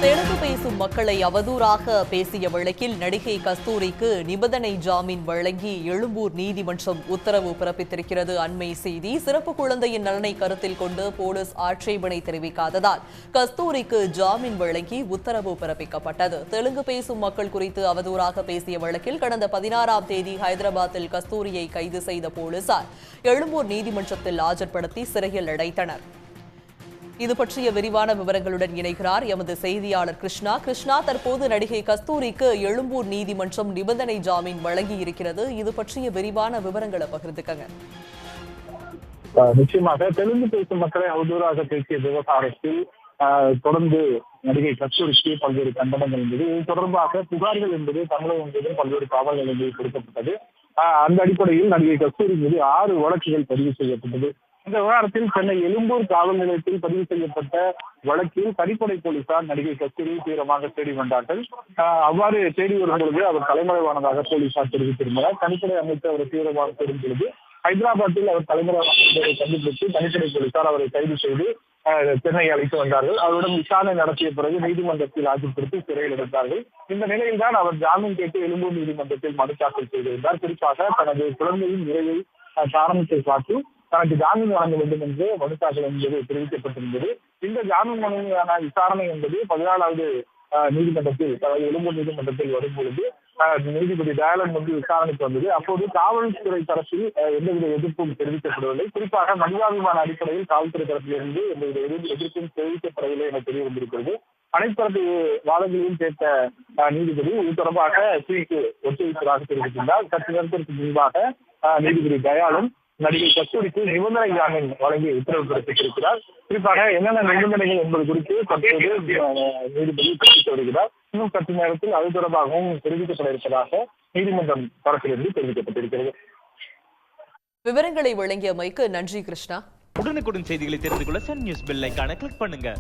தெலுங்கு பேசும் மக்களை அவதூறாக பேசிய வழக்கில் நடிகை கஸ்தூரிக்கு நிபந்தனை ஜாமீன் வழங்கி எழும்பூர் நீதிமன்றம் உத்தரவு பிறப்பித்திருக்கிறது. அண்மை செய்தி. சிறப்பு குழந்தையின் நலனை கருத்தில் கொண்டு போலீஸ் ஆட்சேபனை தெரிவிக்காததால் கஸ்தூரிக்கு ஜாமீன் வழங்கி உத்தரவு பிறப்பிக்கப்பட்டது. தெலுங்கு பேசும் மக்கள் குறித்து அவதூறாக பேசிய வழக்கில் கடந்த 16ஆம் தேதி ஹைதராபாத்தில் கஸ்தூரியை கைது செய்த போலீசார் எழும்பூர் நீதிமன்றத்தில் ஆஜர்படுத்தி சிறையில் அடைத்தனர். இது பற்றிய விரிவான விவரங்களுடன் இணைகிறார் எமது செய்தியாளர் கிருஷ்ணா. கிருஷ்ணா, தற்போது நடிகை கஸ்தூரிக்கு எழும்பூர் நீதிமன்றம் நிபந்தனை ஜாமீன் வழங்கி இருக்கிறது. இது பற்றிய விரிவான விவரங்களை பகிர்ந்துக்கங்க. நிச்சயமாக தெலுங்கு பேசும் மக்களை அவதூறாக பேசிய விவகாரத்தில் தொடர்ந்து நடிகை கஸ்தூரிக்கு பல்வேறு கண்டனங்கள் இருந்தது. இது தொடர்பாக புகார்கள் என்பது தமிழகம் முழுவதும் பல்வேறு காவல் நிலையங்களில் கொடுக்கப்பட்டது. அந்த அடிப்படையில் நடிகை கஸ்தூரி மீது 6 வழக்குகள் பதிவு செய்யப்பட்டது. இந்த விவகாரத்தில் சென்னை எழும்பூர் காவல் நிலையத்தில் பதிவு செய்யப்பட்ட வழக்கில் தனிப்படை போலீசார் நடிகை கஸ்தூரியை தீவிரமாக தேடி வந்தார்கள். அவ்வாறு தேடி வரும்பொழுது அவர் தலைமறைவானதாக போலீசார் தெரிவித்திருந்தனர். தனிப்படை அமைத்து அவரை தீவிரமாக தேடும் பொழுது ஹைதராபாத்தில் அவர் தலைமறைவானதை கண்டுபிடித்து தனிப்படை போலீசார் அவரை கைது செய்து சென்னை அழைத்து வந்தார்கள். அவரிடம் விசாரணை நடத்திய பிறகு நீதிமன்றத்தில் ஆஜர்படுத்தி சிறையில் எடுத்தார்கள். இந்த நிலையில் தான் அவர் ஜாமீன் கேட்டு எழும்பூர் நீதிமன்றத்தில் மனு தாக்கல் செய்திருந்தார். குறிப்பாக தனது குழந்தையின் நிறைவை காரணத்தை காட்டி தனக்கு ஜாமீன் வழங்க வேண்டும் என்று மனு தாக்கல் என்பது தெரிவிக்கப்பட்டிருந்தது. இந்த ஜாமீன் மனுவான விசாரணை என்பது 14வது நீதிமன்றத்தில், அதாவது எழும்பூர் நீதிமன்றத்தில் வரும்பொழுது நீதிபதி தயாளன் வந்து விசாரணைக்கு வந்தது. அப்போது காவல்துறை தரப்பில் எந்தவித எதிர்ப்பும் தெரிவிக்கப்படவில்லை. குறிப்பாக மனிதாபிமான அடிப்படையில் காவல்துறை தரப்பிலிருந்து எந்தவித எதிர்ப்பும் தெரிவிக்கப்படவில்லை என தெரிய வந்திருக்கிறது. அனைத்து தரப்பு வாதங்களையும் கேட்ட நீதிபதி இது தொடர்பாக தீர்ப்பு ஒத்திவைப்பதாக தெரிவித்திருந்தார். சற்று நேரத்திற்கு முன்பாக நீதிபதி தயாளன் நடிகை கஸ்தூரிக்கு நிபந்தனை ஜாமீன் வழங்கி உத்தரவு பிறப்பித்திருக்கிறார். குறிப்பாக என்னென்ன நிபந்தனைகள் என்பது குறித்து தற்போது நீதிபதி தெரிவித்து வருகிறார். இன்னும் சற்று நேரத்தில் அது தொடர்பாகவும் தெரிவிக்கப்பட இருப்பதாக நீதிமன்றம் தரப்பிலிருந்து தெரிவிக்கப்பட்டிருக்கிறது. விவரங்களை வழங்கியமைக்கு நன்றி கிருஷ்ணா. உடனுக்குடன் செய்திகளை தெரிந்து கொள்ள சன் நியூஸ் பெல் ஐகானை கிளிக் பண்ணுங்க.